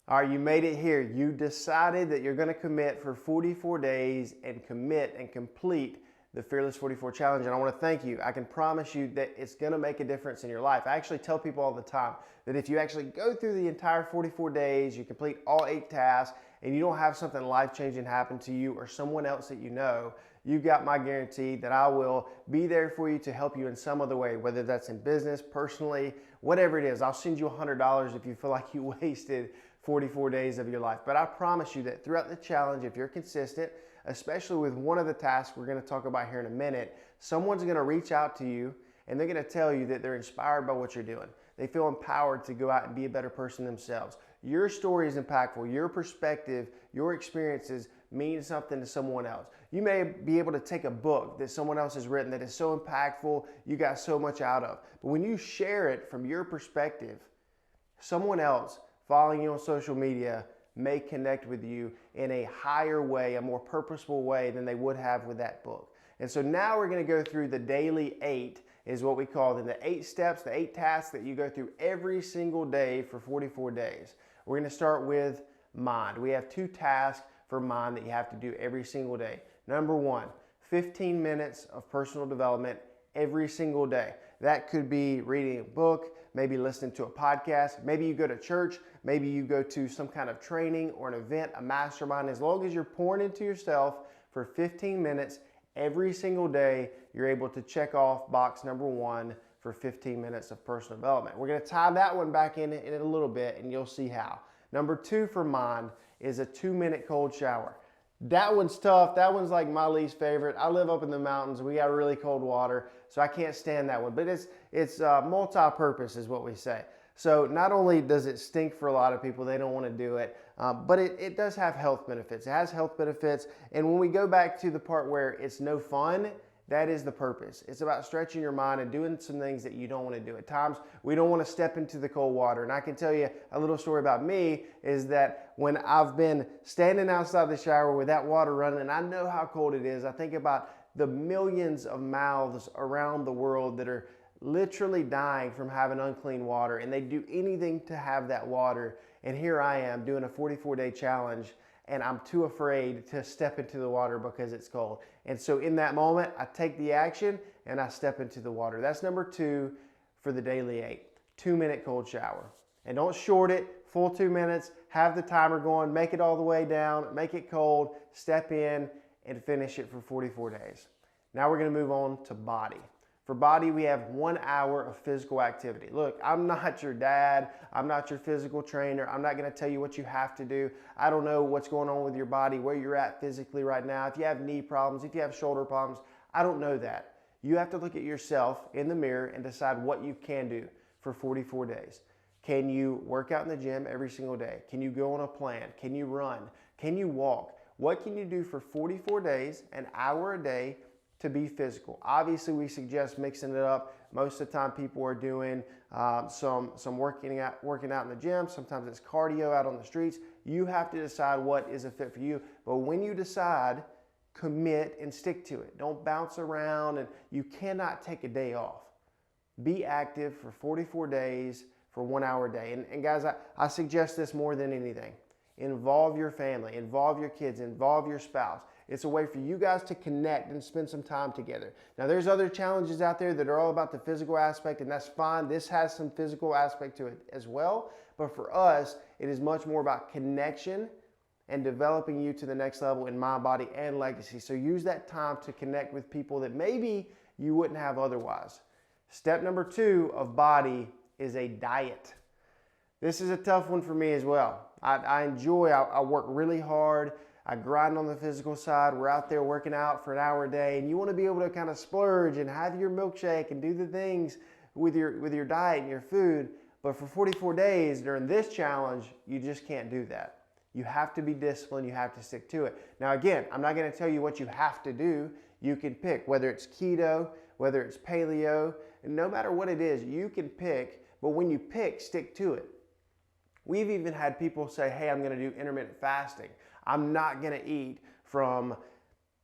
All right, you made it here. You decided that you're going to commit for 44 days and commit and complete the Fearless 44 Challenge. And I want to thank you. I can promise you that it's going to make a difference in your life. I actually tell people all the time that if you actually go through the entire 44 days, you complete all 8 tasks, and you don't have something life-changing happen to you or someone else that you know, you've got my guarantee that I will be there for you to help you in some other way, whether that's in business, personally, whatever it is. I'll send you $100 if you feel like you wasted 44 days of your life. But I promise you that throughout the challenge, if you're consistent, especially with one of the tasks we're going to talk about here in a minute, someone's going to reach out to you and they're going to tell you that they're inspired by what you're doing. They feel empowered to go out and be a better person themselves. Your story is impactful. Your perspective, your experiences mean something to someone else. You may be able to take a book that someone else has written that is so impactful, you got so much out of. But when you share it from your perspective, someone else following you on social media may connect with you in a higher way, a more purposeful way than they would have with that book. And so now we're going to go through the daily 8 is what we call them, the 8 steps, the 8 tasks that you go through every single day for 44 days. We're going to start with mind. We have 2 tasks for mind that you have to do every single day. Number 1, 15 minutes of personal development every single day. That could be reading a book, maybe listening to a podcast, maybe you go to church, maybe you go to some kind of training or an event, a mastermind. As long as you're pouring into yourself for 15 minutes every single day, you're able to check off box number 1 for 15 minutes of personal development. We're going to tie that one back in a little bit and you'll see how. Number 2 for mind is a 2-minute cold shower. That one's tough. That one's like my least favorite. I live up in the mountains. We got really cold water, so I can't stand that one. But it's multi-purpose is what we say. So not only does it stink for a lot of people, they don't want to do it, but it does have health benefits. It has health benefits. And when we go back to the part where it's no fun, that is the purpose. It's about stretching your mind and doing some things that you don't want to do. At times, we don't want to step into the cold water. And I can tell you a little story about me is that when I've been standing outside the shower with that water running, and I know how cold it is, I think about the millions of mouths around the world that are literally dying from having unclean water, and they do anything to have that water. And here I am doing a 44-day challenge, and I'm too afraid to step into the water because it's cold. And so in that moment, I take the action and I step into the water. That's number 2 for the daily 8, 2-minute cold shower. And don't short it, full 2 minutes, have the timer going, make it all the way down, make it cold, step in and finish it for 44 days. Now we're gonna move on to body. For body, we have 1 hour of physical activity. Look, I'm not your dad. I'm not your physical trainer. I'm not going to tell you what you have to do. I don't know what's going on with your body, where you're at physically right now. If you have knee problems, if you have shoulder problems, I don't know that. You have to look at yourself in the mirror and decide what you can do for 44 days. Can you work out in the gym every single day? Can you go on a plan? Can you run? Can you walk? What can you do for 44 days, an hour a day, to be physical? Obviously, we suggest mixing it up. Most of the time, people are doing some working out in the gym. Sometimes it's cardio out on the streets. You have to decide what is a fit for you. But when you decide, commit and stick to it. Don't bounce around, and you cannot take a day off. Be active for 44 days for 1 hour a day. And guys, I suggest this more than anything. Involve your family, involve your kids, involve your spouse. It's a way for you guys to connect and spend some time together. Now, there's other challenges out there that are all about the physical aspect, and that's fine. This has some physical aspect to it as well. But for us, it is much more about connection and developing you to the next level in mind, body, and legacy. So use that time to connect with people that maybe you wouldn't have otherwise. Step number 2 of body is a diet. This is a tough one for me as well. I work really hard. I grind on the physical side. We're out there working out for an hour a day, and you want to be able to kind of splurge and have your milkshake and do the things with your diet and your food. But for 44 days during this challenge, you just can't do that. You have to be disciplined. You have to stick to it. Now, again, I'm not going to tell you what you have to do. You can pick, whether it's keto, whether it's paleo, and no matter what it is, you can pick. But when you pick, stick to it. We've even had people say, hey, I'm going to do intermittent fasting. I'm not going to eat from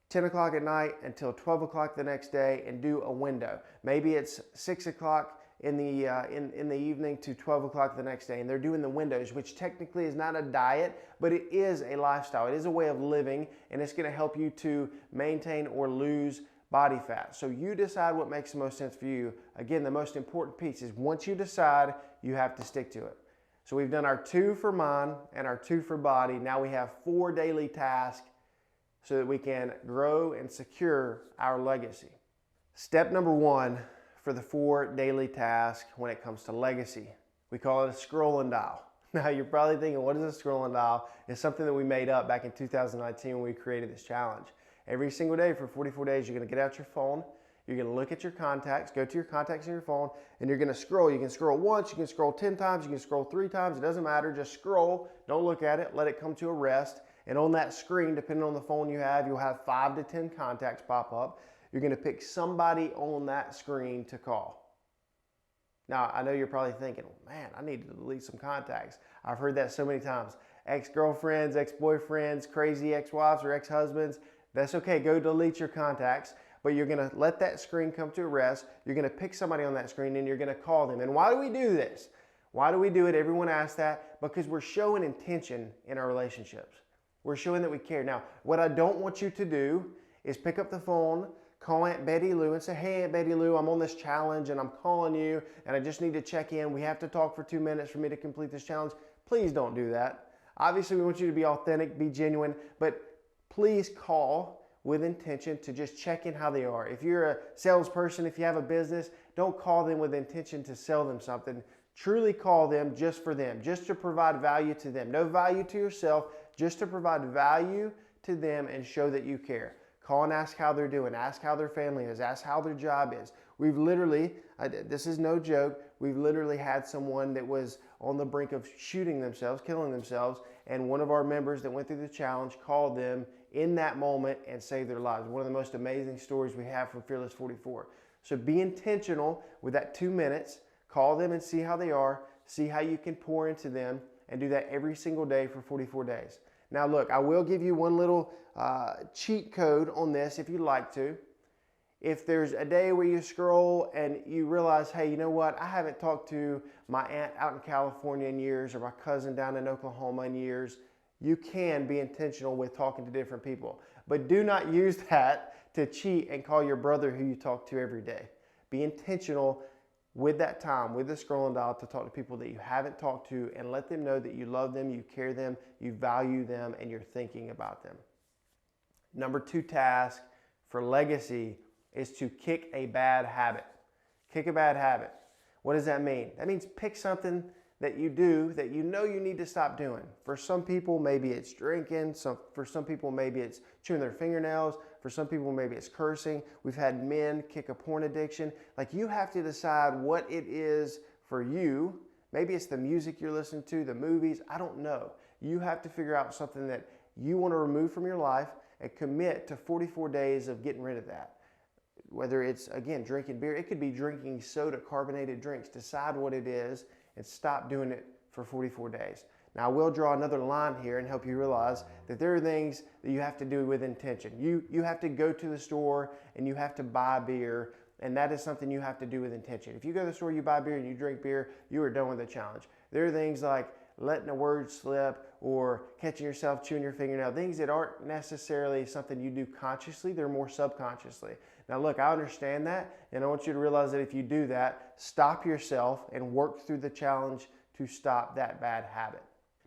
10 o'clock at night until 12 o'clock the next day and do a window. Maybe it's 6 o'clock in the evening to 12 o'clock the next day, and they're doing the windows, which technically is not a diet, but it is a lifestyle. It is a way of living, and it's going to help you to maintain or lose body fat. So you decide what makes the most sense for you. Again, the most important piece is once you decide, you have to stick to it. So we've done our 2 for mind and our 2 for body. Now we have 4 daily tasks so that we can grow and secure our legacy. Step number 1 for the 4 daily tasks when it comes to legacy, we call it a scroll and dial. Now you're probably thinking, what is a scroll and dial? It's something that we made up back in 2019 when we created this challenge. Every single day for 44 days, you're going to get out your phone, you're going to look at your contacts, go to your contacts in your phone, and you're going to scroll. You can scroll once, you can scroll 10 times, you can scroll 3 times, it doesn't matter, just scroll, don't look at it, let it come to a rest. And on that screen, depending on the phone you have, you'll have 5 to 10 contacts pop up. You're going to pick somebody on that screen to call. Now, I know you're probably thinking, man, I need to delete some contacts. I've heard that so many times. Ex-girlfriends, ex-boyfriends, crazy ex-wives or ex-husbands, that's okay, go delete your contacts, but you're gonna let that screen come to a rest. You're gonna pick somebody on that screen and you're gonna call them. And why do we do this? Why do we do it? Everyone asks that. Because we're showing intention in our relationships. We're showing that we care. Now, what I don't want you to do is pick up the phone, call Aunt Betty Lou and say, hey, Aunt Betty Lou, I'm on this challenge and I'm calling you and I just need to check in. We have to talk for 2 minutes for me to complete this challenge. Please don't do that. Obviously, we want you to be authentic, be genuine, but please call with intention to just check in how they are. If you're a salesperson, if you have a business, don't call them with intention to sell them something. Truly call them just for them, just to provide value to them. No value to yourself, just to provide value to them and show that you care. Call and ask how they're doing, ask how their family is, ask how their job is. We've literally, this is no joke, we've literally had someone that was on the brink of shooting themselves, killing themselves, and one of our members that went through the challenge called them in that moment and saved their lives. One of the most amazing stories we have from Fearless 44. So be intentional with that 2 minutes, call them and see how they are, see how you can pour into them, and do that every single day for 44 days. Now look, I will give you one little cheat code on this if you'd like to. If there's a day where you scroll and you realize, hey, you know what, I haven't talked to my aunt out in California in years or my cousin down in Oklahoma in years, you can be intentional with talking to different people. But do not use that to cheat and call your brother who you talk to every day. Be intentional with that time, with the scrolling dial, to talk to people that you haven't talked to and let them know that you love them, you care them, you value them, and you're thinking about them. Number 2 task for legacy is to kick a bad habit. Kick a bad habit. What does that mean? That means pick something that you do that you know you need to stop doing. For some people, maybe it's drinking. For some people, maybe it's chewing their fingernails. For some people, maybe it's cursing. We've had men kick a porn addiction. Like, you have to decide what it is for you. Maybe it's the music you're listening to, the movies. I don't know. You have to figure out something that you want to remove from your life and commit to 44 days of getting rid of that. Whether it's, again, drinking beer, it could be drinking soda, carbonated drinks. Decide what it is and stop doing it for 44 days. Now, I will draw another line here and help you realize that there are things that you have to do with intention. You have to go to the store and you have to buy beer, and that is something you have to do with intention. If you go to the store, you buy beer, and you drink beer, you are done with the challenge. There are things like letting a word slip or catching yourself chewing your fingernail, things that aren't necessarily something you do consciously, they're more subconsciously. Now look, I understand that, and I want you to realize that if you do that, stop yourself and work through the challenge to stop that bad habit.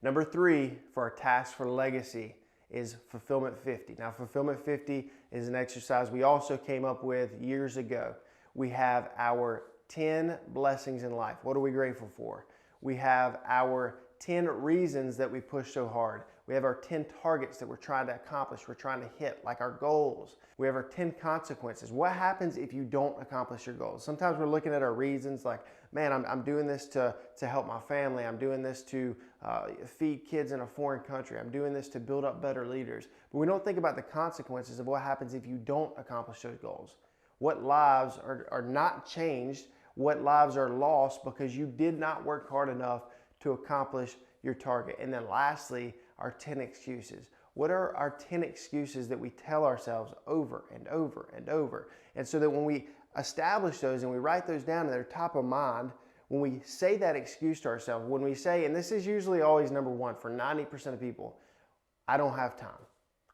Number 3 for our task for legacy is Fulfillment 50. Now, Fulfillment 50 is an exercise we also came up with years ago. We have our 10 blessings in life. What are we grateful for? We have our 10 reasons that we push so hard. We have our 10 targets that we're trying to accomplish, we're trying to hit, like our goals. We have our 10 consequences. What happens if you don't accomplish your goals? Sometimes we're looking at our reasons like, man, I'm doing this to help my family. I'm doing this to feed kids in a foreign country. I'm doing this to build up better leaders. But we don't think about the consequences of what happens if you don't accomplish those goals. What lives are not changed, what lives are lost because you did not work hard enough to accomplish your target. And then lastly, our 10 excuses. What are our 10 excuses that we tell ourselves over and over and over? And so that when we establish those and we write those down and they're top of mind, when we say that excuse to ourselves, when we say, and this is usually always number one for 90% of people, I don't have time.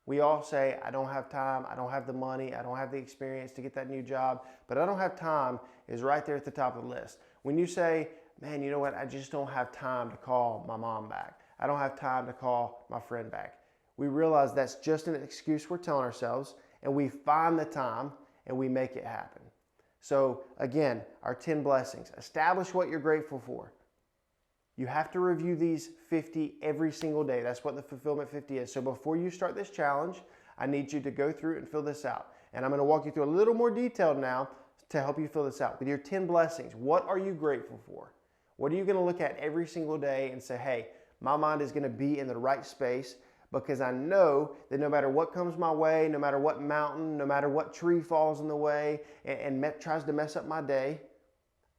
We all say, I don't have time, I don't have the money, I don't have the experience to get that new job, but I don't have time is right there at the top of the list. When you say, man, you know what, I just don't have time to call my mom back. I don't have time to call my friend back. We realize that's just an excuse we're telling ourselves, and we find the time and we make it happen. So again, our 10 blessings. Establish what you're grateful for. You have to review these 50 every single day. That's what the Fulfillment 50 is. So before you start this challenge, I need you to go through and fill this out. And I'm going to walk you through a little more detailed now to help you fill this out. With your 10 blessings, what are you grateful for? What are you going to look at every single day and say, hey, my mind is going to be in the right space because I know that no matter what comes my way, no matter what mountain, no matter what tree falls in the way and tries to mess up my day,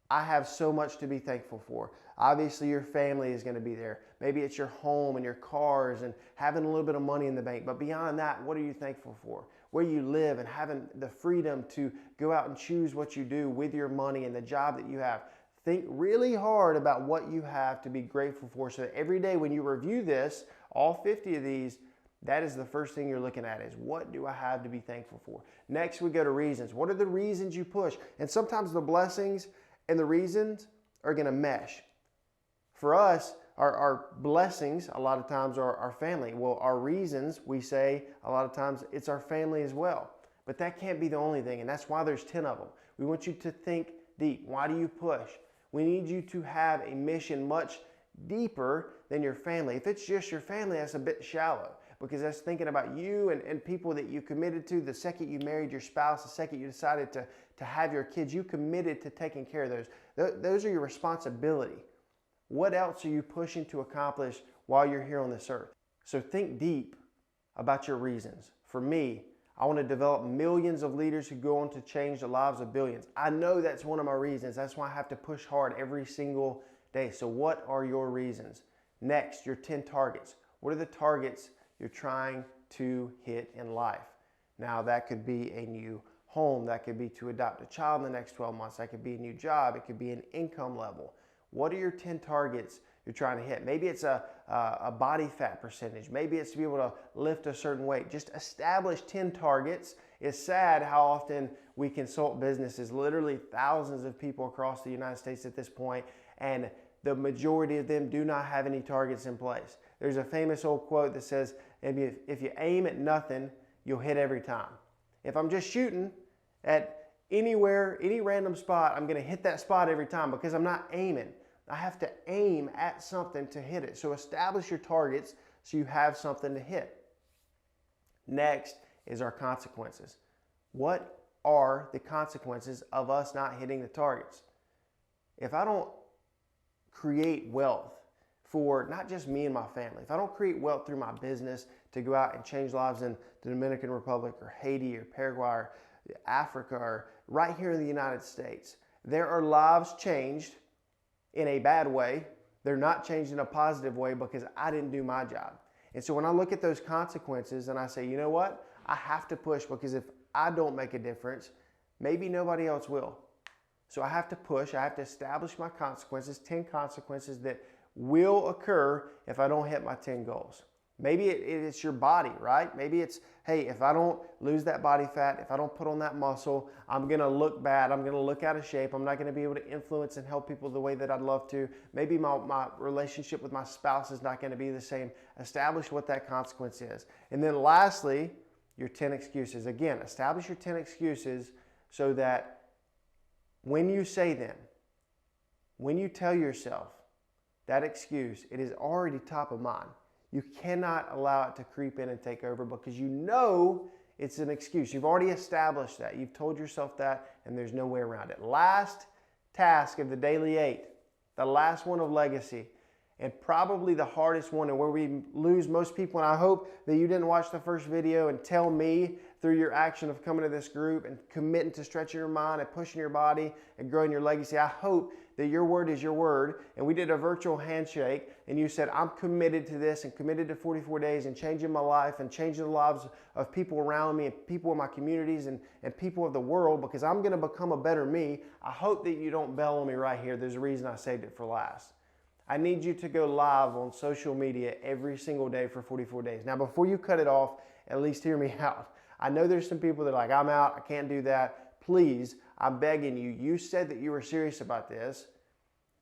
I have so much to be thankful for. Obviously, your family is going to be there. Maybe it's your home and your cars and having a little bit of money in the bank. But beyond that, what are you thankful for? Where you live and having the freedom to go out and choose what you do with your money and the job that you have. Think really hard about what you have to be grateful for so that every day when you review this, all 50 of these, that is the first thing you're looking at is what do I have to be thankful for? Next, we go to reasons. What are the reasons you push? And sometimes the blessings and the reasons are going to mesh. For us, our blessings a lot of times are our family. Well, our reasons, we say a lot of times it's our family as well. But that can't be the only thing, and that's why there's 10 of them. We want you to think deep. Why do you push? We need you to have a mission much deeper than your family. If it's just your family, that's a bit shallow because that's thinking about you and people that you committed to the second you married your spouse, the second you decided to have your kids, you committed to taking care of those. Those are your responsibility. What else are you pushing to accomplish while you're here on this earth? So think deep about your reasons. For me, I want to develop millions of leaders who go on to change the lives of billions. I know that's one of my reasons. That's why I have to push hard every single day. So what are your reasons? Next, your 10 targets. What are the targets you're trying to hit in life? Now, that could be a new home. That could be to adopt a child in the next 12 months. That could be a new job. It could be an income level. What are your 10 targets you're trying to hit? Maybe it's a body fat percentage. Maybe it's to be able to lift a certain weight. Just establish 10 targets. It's sad how often we consult businesses, literally thousands of people across the United States at this point, and the majority of them do not have any targets in place. There's a famous old quote that says, if you aim at nothing, you'll hit every time. If I'm just shooting at anywhere, any random spot, I'm going to hit that spot every time because I'm not aiming. I have to aim at something to hit it. So establish your targets so you have something to hit. Next is our consequences. What are the consequences of us not hitting the targets? If I don't create wealth for not just me and my family, if I don't create wealth through my business to go out and change lives in the Dominican Republic or Haiti or Paraguay or Africa or right here in the United States, there are lives changed in a bad way. They're not changed in a positive way because I didn't do my job. And so when I look at those consequences and I say, you know what? I have to push because if I don't make a difference, maybe nobody else will. So I have to push. I have to establish my consequences, 10 consequences that will occur if I don't hit my 10 goals. Maybe it's your body, right? Maybe it's, hey, if I don't lose that body fat, if I don't put on that muscle, I'm going to look bad. I'm going to look out of shape. I'm not going to be able to influence and help people the way that I'd love to. Maybe my relationship with my spouse is not going to be the same. Establish what that consequence is. And then lastly, your 10 excuses. Again, establish your 10 excuses so that when you say them, when you tell yourself that excuse, it is already top of mind. You cannot allow it to creep in and take over because you know it's an excuse. You've already established that. You've told yourself that, and there's no way around it. Last task of the Daily 8, the last one of legacy. and probably the hardest one and where we lose most people. And I hope that you didn't watch the first video and tell me through your action of coming to this group and committing to stretching your mind and pushing your body and growing your legacy. I hope that your word is your word. And we did a virtual handshake and you said, I'm committed to this and committed to 44 days and changing my life and changing the lives of people around me and people in my communities and people of the world, because I'm going to become a better me. I hope that you don't bail on me right here. There's a reason I saved it for last. I need you to go live on social media every single day for 44 days. Now, before you cut it off, at least hear me out. I know there's some people that are like, I'm out, I can't do that. Please, I'm begging you. You said that you were serious about this,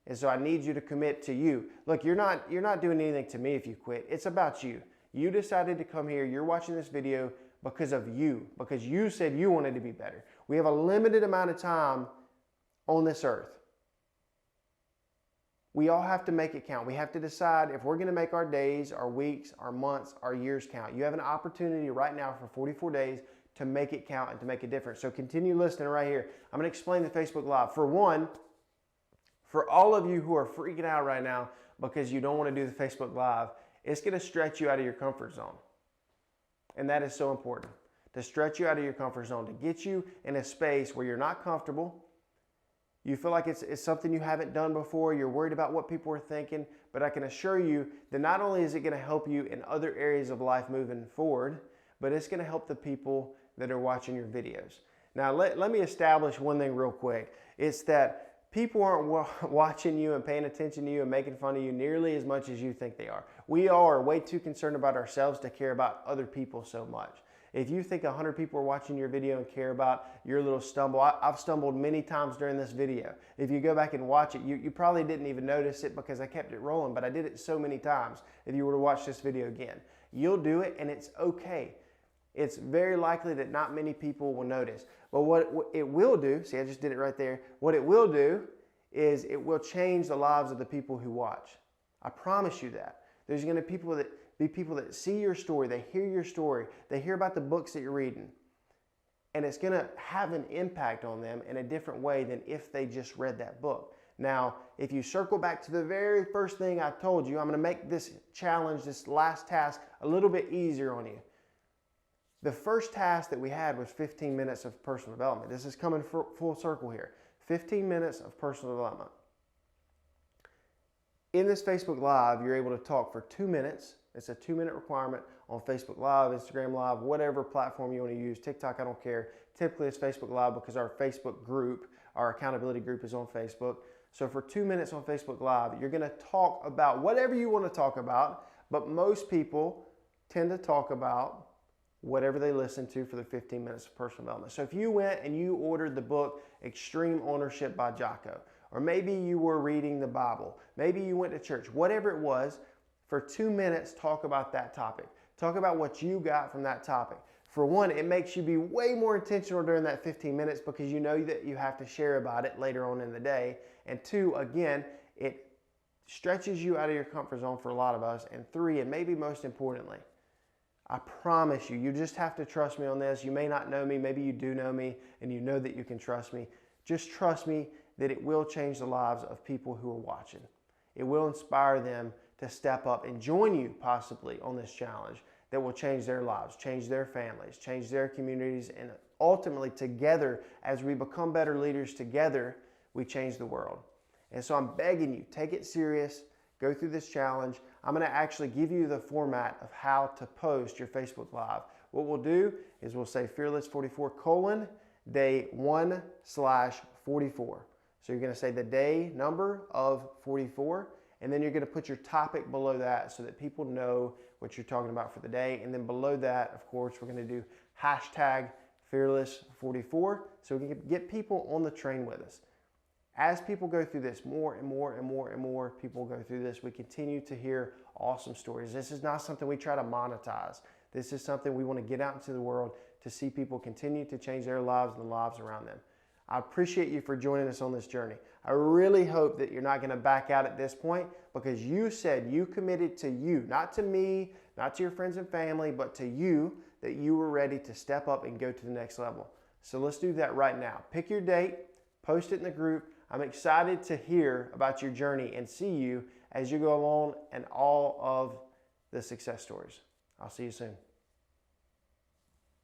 and so I need you to commit to you. Look, you're not doing anything to me if you quit. It's about you. You decided to come here. You're watching this video because of you, because you said you wanted to be better. We have a limited amount of time on this earth. We all have to make it count. We have to decide if we're going to make our days, our weeks, our months, our years count. You have an opportunity right now for 44 days to make it count and to make a difference. So continue listening right here. I'm going to explain the Facebook Live. For one, for all of you who are freaking out right now because you don't want to do the Facebook Live, it's going to stretch you out of your comfort zone. And that is so important, to stretch you out of your comfort zone, to get you in a space where you're not comfortable. You feel like it's something you haven't done before. You're worried about what people are thinking. But I can assure you that not only is it going to help you in other areas of life moving forward, but it's going to help the people that are watching your videos. Now, let me establish one thing real quick. It's that people aren't watching you and paying attention to you and making fun of you nearly as much as you think they are. We all are way too concerned about ourselves to care about other people so much. If you think 100 people are watching your video and care about your little stumble, I've stumbled many times during this video. If you go back and watch it, you probably didn't even notice it because I kept it rolling, but I did it so many times. If you were to watch this video again, you'll do it and it's okay. It's very likely that not many people will notice. But what it will do, see, I just did it right there. What it will do is it will change the lives of the people who watch. I promise you that. There's going to be people that see your story, they hear your story, they hear about the books that you're reading, and it's going to have an impact on them in a different way than if they just read that book. Now, if you circle back to the very first thing I told you, I'm going to make this challenge, this last task, a little bit easier on you. The first task that we had was 15 minutes of personal development. This is coming full circle here. 15 minutes of personal development. In this Facebook Live, you're able to talk for 2 minutes. It's a 2-minute requirement on Facebook Live, Instagram Live, whatever platform you want to use. TikTok, I don't care. Typically, it's Facebook Live because our Facebook group, our accountability group is on Facebook. So for 2 minutes on Facebook Live, you're going to talk about whatever you want to talk about, but most people tend to talk about whatever they listen to for the 15 minutes of personal development. So if you went and you ordered the book Extreme Ownership by Jocko, or maybe you were reading the Bible, maybe you went to church, whatever it was, for 2 minutes, talk about that topic. Talk about what you got from that topic. For one, it makes you be way more intentional during that 15 minutes because you know that you have to share about it later on in the day. And two, again, it stretches you out of your comfort zone for a lot of us. And three, and maybe most importantly, I promise you, you just have to trust me on this. You may not know me, maybe you do know me, and you know that you can trust me. Just trust me that it will change the lives of people who are watching. It will inspire them to step up and join you possibly on this challenge that will change their lives, change their families, change their communities, and ultimately together, as we become better leaders together, we change the world. And so I'm begging you, take it serious, go through this challenge. I'm going to actually give you the format of how to post your Facebook Live. What we'll do is we'll say Fearless44 day 1/44. So you're going to say the day number of 44, and then you're going to put your topic below that so that people know what you're talking about for the day. And then below that, of course, we're going to do hashtag Fearless44 so we can get people on the train with us. As people go through this, more and more people go through this, we continue to hear awesome stories. This is not something we try to monetize. This is something we want to get out into the world to see people continue to change their lives and the lives around them. I appreciate you for joining us on this journey. I really hope that you're not going to back out at this point because you said you committed to you, not to me, not to your friends and family, but to you, that you were ready to step up and go to the next level. So let's do that right now. Pick your date, post it in the group. I'm excited to hear about your journey and see you as you go along and all of the success stories. I'll see you soon.